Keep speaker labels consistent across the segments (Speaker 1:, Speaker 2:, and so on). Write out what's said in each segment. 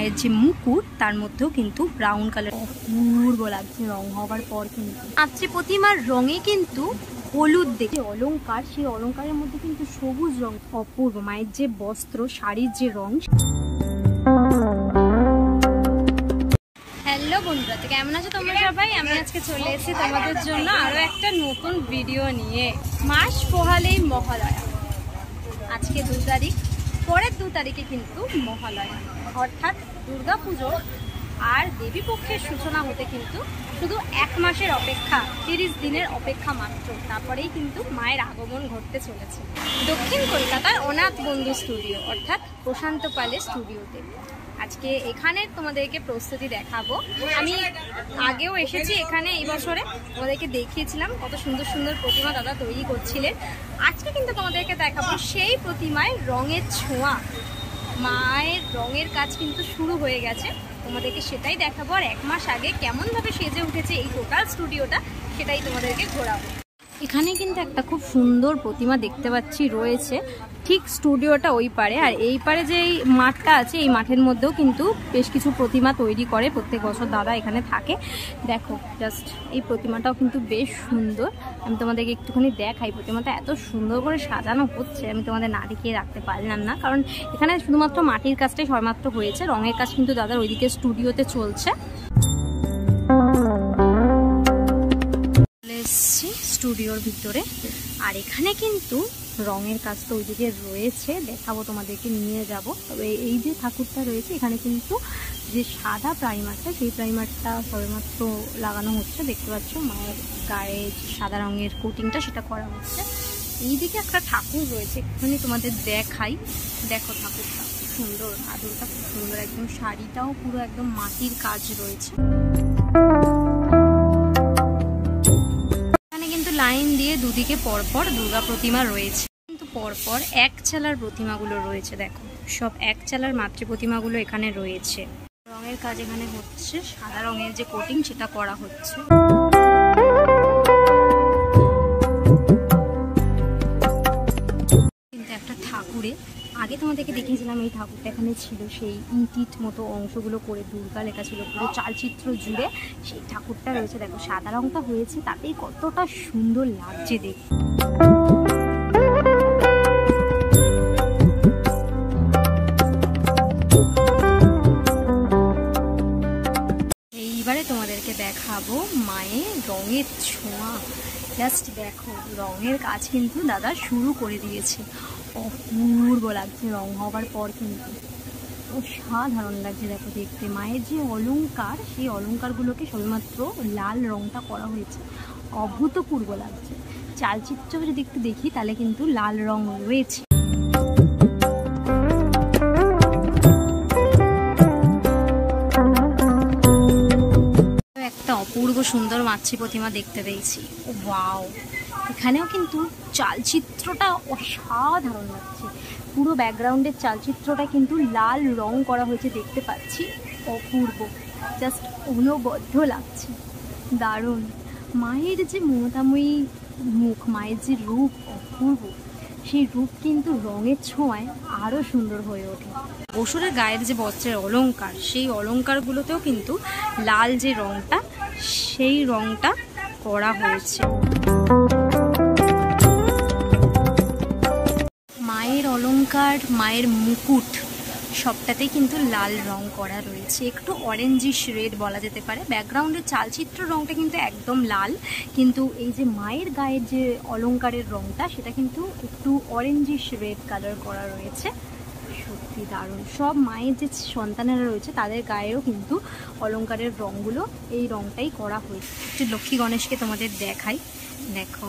Speaker 1: মায়ের যে মুকুট তার মধ্যেও কিন্তু ব্রাউন কালার, অপূর্ব লাগছে রং হবার পর। কিন্তু মাতৃ প্রতিমার রঙে কিন্তু হলুদ দেখে অলংকার, সেই অলংকারের মধ্যে কিন্তু সবুজ রং, অপূর্ব। মায়ের যে বস্ত্র, শাড়ির যে রং। হ্যালো বন্ধুরা, তো কেমন আছো তোমরা সবাই? আমি আজকে চলে এসেছি তোমাদের জন্য আরো একটা নতুন ভিডিও নিয়ে। মাস পোহালেই মহালয়া, আজকে 2 তারিখ, পরের 2 তারিখে কিন্তু মহালয়া, অর্থাৎ দুর্গা পুজো আর দেবী পক্ষের সূচনা হতে কিন্তু শুধু 1 মাসের অপেক্ষা, 30 দিনের অপেক্ষা মাত্র। তারপরেই কিন্তু মায়ের আগমন ঘটতে চলেছে দক্ষিণ কলকাতার অনাথ বন্ধু স্টুডিও, অর্থাৎ প্রশান্ত পালের স্টুডিওতে। আজকে এখানে তোমাদেরকে প্রস্তুতি দেখাবো। আমি আগেও এসেছি এখানে, এই বছরে তোমাদেরকে দেখিয়েছিলাম কত সুন্দর সুন্দর প্রতিমা দাদা তৈরি করছিলেন। আজকে কিন্তু তোমাদেরকে দেখাবো সেই প্রতিমায় রঙের ছোঁয়া। মায়ের রঙের কাজ কিন্তু শুরু হয়ে গেছে, তোমাদেরকে সেটাই দেখাবো। আর 1 মাস আগে কেমনভাবে সেজে উঠেছে এই টোটাল স্টুডিওটা, সেটাই তোমাদেরকে ঘোরাবো। এখানে কিন্তু একটা খুব সুন্দর প্রতিমা দেখতে পাচ্ছি রয়েছে, ঠিক স্টুডিওটা ওই পারে। আর এই পারে যে এই মাঠটা আছে, এই মাঠের মধ্যেও কিন্তু বেশ কিছু প্রতিমা তৈরি করে প্রত্যেক বছর দাদা এখানে থাকে। দেখো জাস্ট এই প্রতিমাটাও কিন্তু বেশ সুন্দর। আমি তোমাদেরকে একটুখানি দেখাই, প্রতিমাটা এত সুন্দর করে সাজানো হচ্ছে, আমি তোমাদের না দেখিয়ে রাখতে পারলাম না, কারণ এখানে শুধুমাত্র মাটির কাজটাই সবেমাত্র হয়েছে, রঙের কাজ কিন্তু দাদার ওইদিকে স্টুডিওতে চলছে। স্টুডিওর ভিতরে, আর এখানে কিন্তু রঙের কাজ তো ওইদিকে রয়েছে, দেখাবো তোমাদেরকে, নিয়ে যাব। তবে এই যে ঠাকুরটা রয়েছে এখানে কিন্তু যে সাদা প্রাইমারটা, সেই প্রাইমারটা সবেমাত্র লাগানো হচ্ছে, দেখতে পাচ্ছ মায়ের গায়ে সাদা রঙের কোটিংটা সেটা করা হচ্ছে। এইদিকে একটা ঠাকুর রয়েছে, একটুখানি তোমাদের দেখাই। দেখো ঠাকুরটা খুব সুন্দর, আদরটা খুব সুন্দর, একদম শাড়িটাও পুরো একদম মাটির কাজ রয়েছে। লাইন দিয়ে দুদিকে পরপর দুর্গা প্রতিমা রয়েছে, কিন্তু পরপর 1 চালার প্রতিমাগুলো রয়েছে। দেখো সব 1 চালার মাতৃ প্রতিমাগুলো এখানে রয়েছে। রঙের কাজ এখানে হচ্ছে, সাদা রঙের যে কোটিং সেটা করা হচ্ছে। কিন্তু একটা ঠাকুরে আগে তোমাদেরকে দেখিয়েছিলাম, এই ঠাকুরটা এখানে ছিল, সেই ইট মতো অংশগুলো করে দুর্গা লেখা ছিল পুরো চালচিত্র জুড়ে, সেই ঠাকুরটা রয়েছে। দেখো সাদা রংটা হয়েছে, তাতেই কতটা সুন্দর লাগছে দেখতে। এইবারে তোমাদেরকে দেখাবো মায়ের রঙের ছোঁয়া। জাস্ট দেখো রঙের কাজ কিন্তু দাদা শুরু করে দিয়েছে, অপূর্ব লাগছে রং হবার পর, কিন্তু অসাধারণ লাগছে। দেখো দেখতে মায়ের যে অলংকার, সেই অলংকারগুলোকে সবেমাত্র লাল রংটা করা হয়েছে, অভূতপূর্ব লাগছে। চালচিত্র যদি একটু দেখি তাহলে কিন্তু লাল রং রয়েছে। একটা অপূর্ব সুন্দর মাতৃ প্রতিমা দেখতে পেয়েছি, ওয়াও! এখানেও কিন্তু চালচিত্রটা অসাধারণ লাগছে, পুরো ব্যাকগ্রাউন্ডের চালচিত্রটা কিন্তু লাল রং করা হয়েছে, দেখতে পাচ্ছি, অপূর্ব, জাস্ট অনবদ্য লাগছে, দারুণ। মায়ের যে মমতাময়ী মুখ, মায়ের যে রূপ অপূর্ব, সেই রূপ কিন্তু রঙের ছোঁয়ায় আরও সুন্দর হয়ে ওঠে। অসুরের গায়ের যে বস্ত্রের অলংকার, সেই অলংকারগুলোতেও কিন্তু লাল যে রংটা, সেই রংটা করা হয়েছে। মায়ের অলংকার, মায়ের মুকুট সবটাতেই কিন্তু লাল রং করা রয়েছে, একটু অরেঞ্জিশ রেড বলা যেতে পারে। ব্যাকগ্রাউন্ডের চালচিত্র রংটা কিন্তু একদম লাল, কিন্তু এই যে মায়ের গায়ের যে অলংকারের রংটা, সেটা কিন্তু একটু অরেঞ্জিশ রেড কালার করা রয়েছে। সত্যি দারুণ। সব মায়ের যে সন্তানেরা রয়েছে তাদের গায়েও কিন্তু অলংকারের রঙগুলো এই রংটাই করা হয়েছে। একটু লক্ষ্মী গণেশকে তোমাদের দেখাই, দেখো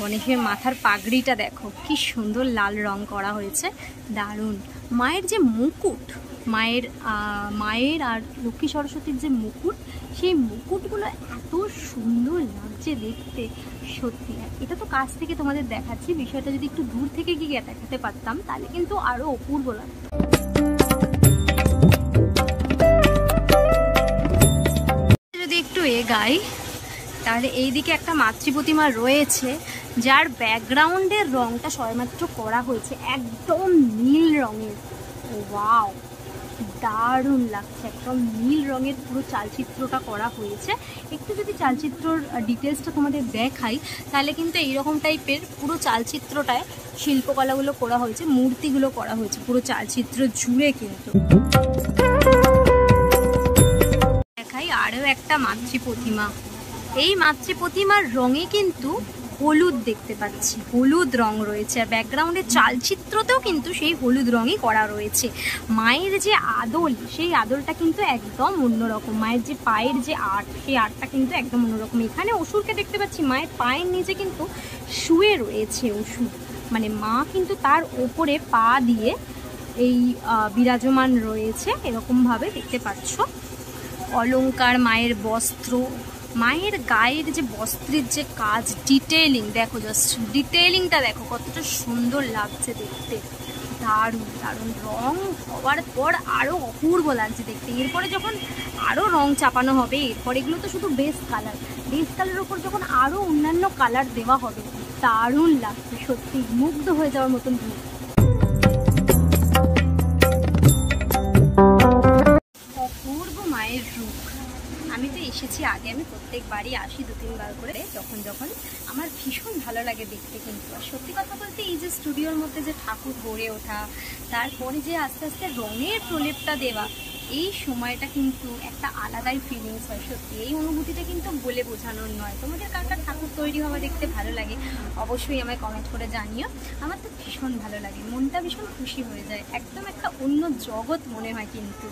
Speaker 1: গণেশের মাথার পাগড়িটা দেখো কি সুন্দর লাল রং করা হয়েছে, দারুণ। মায়ের যে মুকুট, মায়ের আর লক্ষ্মী সরস্বতীর যে মুকুট, সেই মুকুটগুলো এত সুন্দর লাগছে দেখতে, সত্যি। এটা তো কাছ থেকে তোমাদের দেখাচ্ছি, বিষয়টা যদি একটু দূর থেকে গিয়ে দেখাতে পারতাম তাহলে কিন্তু আরো অপূর্ব লাগতো। যদি একটু এগাই তাহলে এইদিকে একটা মাতৃ প্রতিমা রয়েছে, যার ব্যাকগ্রাউন্ডের রংটা সবেমাত্র করা হয়েছে একদম নীল রঙের। ওয়াও, দারুণ লাগছে, একদম নীল রঙের পুরো চালচিত্রটা করা হয়েছে। একটু যদি চালচিত্রর ডিটেলসটা তোমাদের দেখাই তাহলে কিন্তু এইরকম টাইপের পুরো চালচিত্রটায় শিল্পকলাগুলো করা হয়েছে, মূর্তিগুলো করা হয়েছে পুরো চালচিত্র জুড়ে। কিন্তু দেখাই আরও একটা মাতৃ প্রতিমা। এই মাতৃ প্রতিমার রঙে কিন্তু হলুদ দেখতে পাচ্ছি, হলুদ রং রয়েছে, আর ব্যাকগ্রাউন্ডের চালচিত্রতেও কিন্তু সেই হলুদ রঙই করা রয়েছে। মায়ের যে আদল, সেই আদলটা কিন্তু একদম অন্যরকম। মায়ের যে পায়ের যে আর্ট, সেই আর্টটা কিন্তু একদম অন্যরকম। এখানে অসুরকে দেখতে পাচ্ছি, মায়ের পায়ের নিচে কিন্তু শুয়ে রয়েছে অসুর, মানে মা কিন্তু তার ওপরে পা দিয়ে এই বিরাজমান রয়েছে, এরকমভাবে দেখতে পাচ্ছ। অলংকার, মায়ের বস্ত্র, মায়ের গায়ের যে বস্ত্রের যে কাজ, ডিটেইলিং দেখো, জাস্ট ডিটেইলিংটা দেখো কতটা সুন্দর লাগছে দেখতে। দারুণ দারুণ রং হওয়ার পর আরও অপূর্ব লাগছে দেখতে। এরপরে যখন আরও রং চাপানো হবে, এরপর এগুলো তো শুধু বেস কালার, বেস কালারের ওপর যখন আরও অন্যান্য কালার দেওয়া হবে, দারুণ লাগছে সত্যি, মুগ্ধ হয়ে যাওয়ার মতন রূপ। অপূর্ব মায়ের রূপ। আমি তো এসেছি আগে, আমি প্রত্যেকবারই আসি 2-3 বার করে, যখন আমার ভীষণ ভালো লাগে দেখতে। কিন্তু আর সত্যি কথা বলতে এই যে স্টুডিওর মধ্যে যে ঠাকুর গড়ে ওঠা, তারপরে যে আস্তে আস্তে রঙের প্রলেপটা দেওয়া, এই সময়টা কিন্তু একটা আলাদাই ফিলিংস হয় সত্যি। এই অনুভূতিটা কিন্তু বলে বোঝানোর নয়। তোমাদের কার কার ঠাকুর তৈরি হওয়া দেখতে ভালো লাগে অবশ্যই আমায় কমেন্ট করে জানিও। আমার তো ভীষণ ভালো লাগে, মনটা ভীষণ খুশি হয়ে যায়, একদম একটা অন্য জগৎ মনে হয়। কিন্তু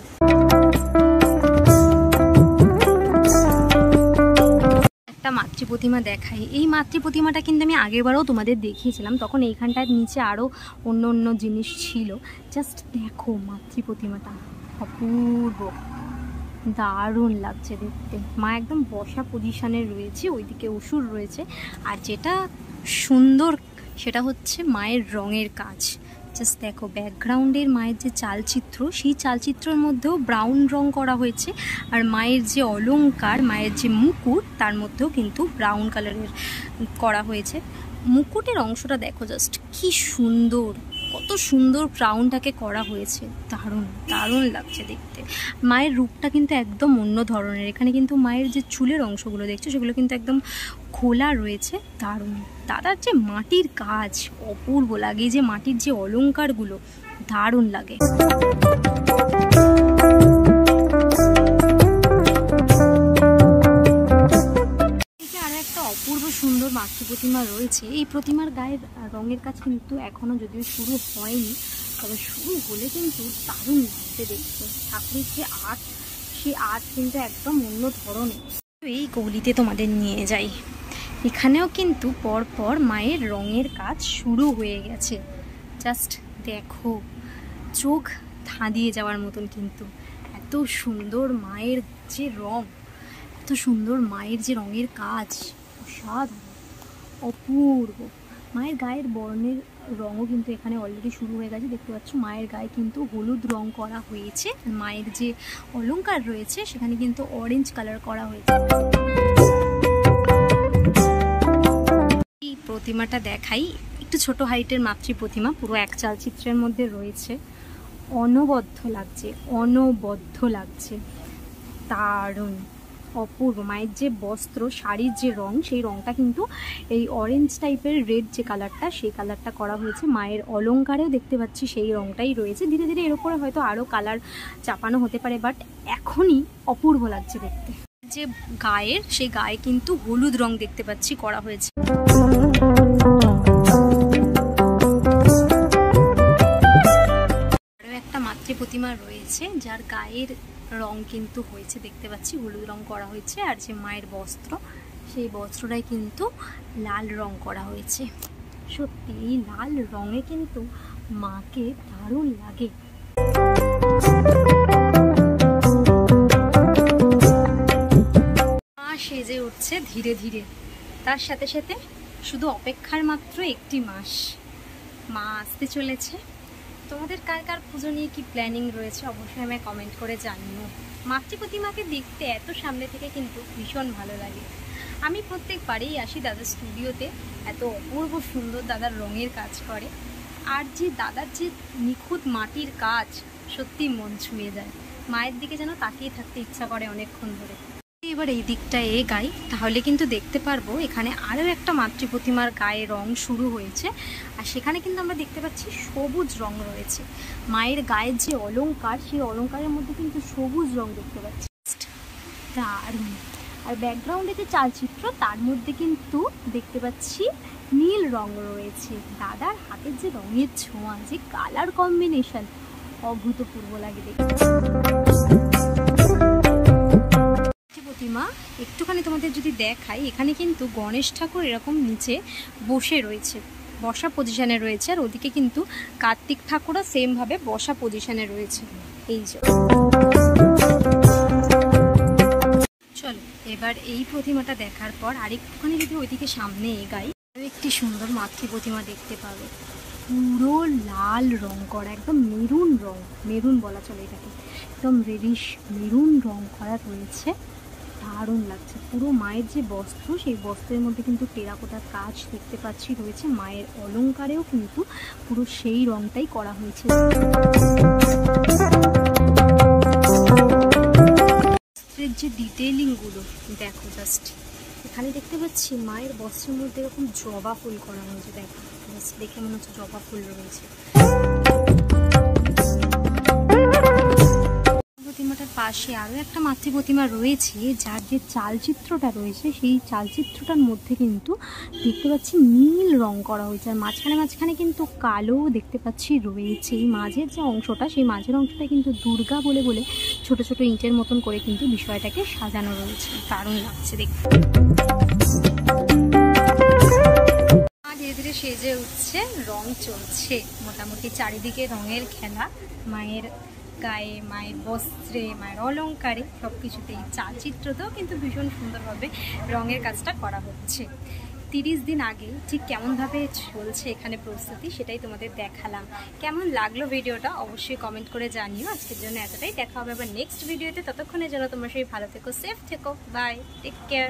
Speaker 1: একটা মাতৃ প্রতিমা দেখাই। এই মাতৃ প্রতিমাটা কিন্তু আমি আগেরবারও তোমাদের দেখিয়েছিলাম, তখন এইখানটার নিচে আরও অন্য অন্য জিনিস ছিল। জাস্ট দেখো মাতৃ প্রতিমাটা, অপূর্ব, দারুণ লাগছে দেখতে। মা একদম বসা পজিশনে রয়েছে, ওইদিকে অসুর রয়েছে। আর যেটা সুন্দর সেটা হচ্ছে মায়ের রঙের কাজ। জাস্ট দেখো ব্যাকগ্রাউন্ডের মায়ের যে চালচিত্র, সেই চালচিত্রের মধ্যেও ব্রাউন রং করা হয়েছে, আর মায়ের যে অলংকার, মায়ের যে মুকুট, তার মধ্যেও কিন্তু ব্রাউন কালারের করা হয়েছে। মুকুটের অংশটা দেখো জাস্ট কি সুন্দর, কত সুন্দর ব্রাউনটাকে করা হয়েছে, দারুণ দারুণ লাগছে দেখতে। মায়ের রূপটা কিন্তু একদম অন্য ধরনের। এখানে কিন্তু মায়ের যে চুলের অংশগুলো দেখছো সেগুলো কিন্তু একদম খোলা রয়েছে, দারুণ। দাদার যে মাটির কাজ অপূর্ব লাগে, যে মাটির যে অলংকারগুলো দারুণ লাগে। অপূর্ব সুন্দর মাতৃ প্রতিমা রয়েছে। এই প্রতিমার গায়ের রঙের কাজ কিন্তু এখনো যদিও শুরু হয়নি, তবে শুরু হলে কিন্তু দারুণ লাগছে দেখতে। ঠাকুরের যে আর্ট, সেই আর্ট কিন্তু একদম অন্য ধরনের। এই গলিতে তোমাদের নিয়ে যাই, এখানেও কিন্তু পরপর মায়ের রঙের কাজ শুরু হয়ে গেছে। জাস্ট দেখো, চোখ ধাঁধিয়ে যাওয়ার মতন। কিন্তু এত সুন্দর মায়ের যে রং, এত সুন্দর মায়ের যে রঙের কাজ, অসাধারণ, অপূর্ব। মায়ের গায়ের বর্ণের রঙও কিন্তু এখানে অলরেডি শুরু হয়ে গেছে, দেখতে পাচ্ছ। মায়ের গায়ে কিন্তু হলুদ রং করা হয়েছে, মায়ের যে অলংকার রয়েছে সেখানে কিন্তু অরেঞ্জ কালার করা হয়েছে। এই প্রতিমাটা দেখাই, একটু ছোট হাইটের মাতৃ প্রতিমা, পুরো এক চালচিত্রের মধ্যে রয়েছে। অনবদ্য লাগছে, অনবদ্য লাগছে, দারুণ, অপূর্ব। মায়ের যে বস্ত্র, শাড়ির যে রং, সেই রংটা কিন্তু এই অরেঞ্জ টাইপের, রেড যে কালারটা, সেই কালারটা করা হয়েছে। মায়ের অলংকারেও দেখতে পাচ্ছি সেই রংটাই রয়েছে। ধীরে ধীরে এর উপরে হয়তো আরও কালার চাপানো হতে পারে, বাট এখনই অপূর্ব লাগছে দেখতে। যে গায়ের, সেই গায়ে কিন্তু হলুদ রং দেখতে পাচ্ছি করা হয়েছে। আরও একটা মাতৃ প্রতিমা রয়েছে যার গায়ের রং কিন্তু হয়েছে, দেখতে পাচ্ছি হলুদ রং করা হয়েছে। আর যে মায়ের বস্ত্র, সেই বস্ত্রটাই কিন্তু লাল রং করা হয়েছে। সত্যি এই লাল রঙে কিন্তু মাকে দারুণ লাগে। মা সেজে উঠছে ধীরে ধীরে, তার সাথে সাথে শুধু অপেক্ষার মাত্র একটি মাস, মা আসতে চলেছে। তোমাদের কার কার পুজো নিয়ে কি প্ল্যানিং রয়েছে অবশ্যই আমায় কমেন্ট করে জানিও। মাতৃ প্রতিমাকে দেখতে এত সামনে থেকে কিন্তু ভীষণ ভালো লাগে। আমি প্রত্যেকবারেই আসি দাদার স্টুডিওতে, এত অপূর্ব সুন্দর দাদার রঙের কাজ করে। আর যে দাদার যে নিখুঁত মাটির কাজ, সত্যি মন ছুঁয়ে যায়, মায়ের দিকে যেন তাকিয়ে থাকতে ইচ্ছা করে অনেকক্ষণ ধরে। এবার এই দিকটা গাই তাহলে কিন্তু দেখতে পারবো এখানে আরও একটা মাতৃ প্রতিমার গায়ে রং শুরু হয়েছে, আর সেখানে কিন্তু আমরা দেখতে পাচ্ছি সবুজ রং রয়েছে। মায়ের গায়ের যে অলংকার, সেই অলংকারের মধ্যে কিন্তু সবুজ রং দেখতে পাচ্ছি, দারুণ। আর ব্যাকগ্রাউন্ডে যে চালচিত্র তার মধ্যে কিন্তু দেখতে পাচ্ছি নীল রং রয়েছে। দাদার হাতের যে রঙের ছোঁয়া, যে কালার কম্বিনেশন, অভূতপূর্ব লাগে দেখতে। প্রতিমা একটুখানি তোমাদের যদি দেখাই, এখানে কিন্তু গণেশ ঠাকুর এরকম নিচে বসে রয়েছে, বসা পজিশনে রয়েছে, আর ওদিকে কিন্তু কার্তিক ঠাকুরও সেম ভাবে বসা পজিশনে রয়েছে। এই যে চলো এবার এই প্রতিমাটা দেখার পর আরেকটুখানি যদি ওইদিকে সামনে এগাই, একটি সুন্দর মাতৃ প্রতিমা দেখতে পাবে, পুরো লাল রং করা, একদম মেরুন রং, মেরুন বলা চলে এটাকে, একদম রেডিশ মেরুন রং করা রয়েছে, দারুণ লাগছে। পুরো মায়ের যে বস্ত্র, সেই বস্ত্রের মধ্যে কিন্তু টেরাকোটার কাজ দেখতে পাচ্ছি রয়েছে, মায়ের অলংকারেও কিন্তু পুরো সেই রংটাই করা হয়েছে। বস্ত্রের যে ডিটেইলিংগুলো দেখো জাস্ট, এখানে দেখতে পাচ্ছি মায়ের বস্ত্রের মধ্যে এরকম জবা ফুল করা হয়েছে, দেখো জাস্ট দেখে মনে হচ্ছে জবা ফুল রয়েছে। প্রতিমাটার পাশে আরও একটা মাতৃ প্রতিমা রয়েছে, যার যে চালচিত্রটা রয়েছে সেই চালচিত্রটার মধ্যে কিন্তু দেখতে পাচ্ছি নীল রং করা হয়েছে, আর মাঝখানে মাঝখানে কিন্তু কালো দেখতে পাচ্ছি রয়েছে। এই মাঝের যে অংশটা, সেই মাঝের অংশটা কিন্তু দুর্গা বলে বলে ছোট ছোট ইঁটের মতন করে কিন্তু বিষয়টাকে সাজানো রয়েছে, দারুণ লাগছে দেখতে। ধীরে ধীরে সেজে উঠছে, রং চলছে মোটামুটি চারিদিকে রঙের খেলা, মায়ের গায়ে, মায়ের বস্ত্রে, মায়ের অলংকারে, সব কিছুতেই। চালচিত্রতেও কিন্তু ভীষণ সুন্দরভাবে রঙের কাজটা করা হচ্ছে। 30 দিন আগে ঠিক কেমনভাবে চলছে এখানে প্রস্তুতি, সেটাই তোমাদের দেখালাম। কেমন লাগলো ভিডিওটা অবশ্যই কমেন্ট করে জানিও। আজকের জন্য এতটাই, দেখা হবে আবার নেক্সট ভিডিওতে। ততক্ষণের জন্য তোমরা সবাই ভালো থেকো, সেফ থেকো, বাই, টেক কেয়ার।